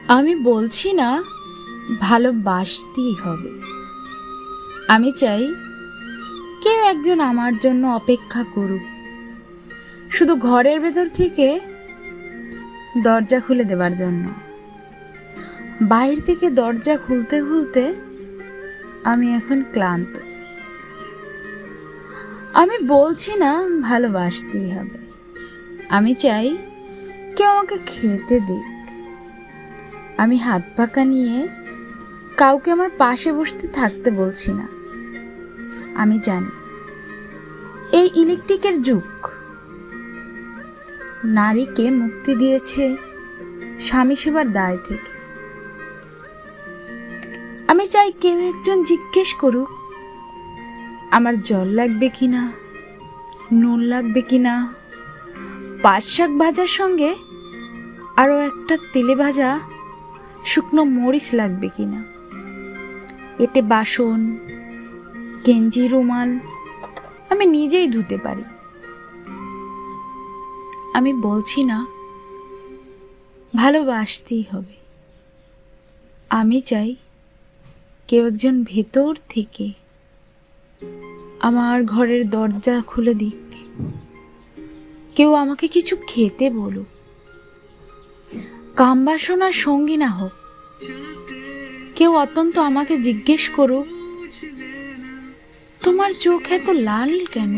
আমি বলছি না ভালোবাসতেই হবে। আমি চাই কেউ একজন আমার জন্য অপেক্ষা করুক, শুধু ঘরের ভেতর থেকে দরজা খুলে দেবার জন্য। বাইরে থেকে দরজা খুলতে খুলতে আমি এখন ক্লান্ত। আমি বলছি না ভালোবাসতেই হবে। আমি চাই কেউ আমাকে খেতে দিক। আমি হাত পাকা নিয়ে কাউকে আমার পাশে বসতে থাকতে বলছি না। আমি জানি এই ইলেকট্রিকের যুগ নারীকে মুক্তি দিয়েছে স্বামী সেবার দায় থেকে। আমি চাই কেউ একজন জিজ্ঞেস করুক আমার জল লাগবে কিনা, নুন লাগবে কিনা, পাঁচ শাক ভাজার সঙ্গে আরও একটা তেলে ভাজা শুকনো মরিচ লাগবে কিনা, এতে বাসন, গেঞ্জি, রুমাল আমি নিজেই ধুতে পারি। আমি বলছি না ভালোবাসতেই হবে। আমি চাই কেউ একজন ভেতর থেকে আমার ঘরের দরজা খুলে দিক, কেউ আমাকে কিছু খেতে বলুক, কামবাসনার সঙ্গী না হোক, কেউ অত্যন্ত আমাকে জিজ্ঞেস করুক তোমার চোখ এত লাল কেন।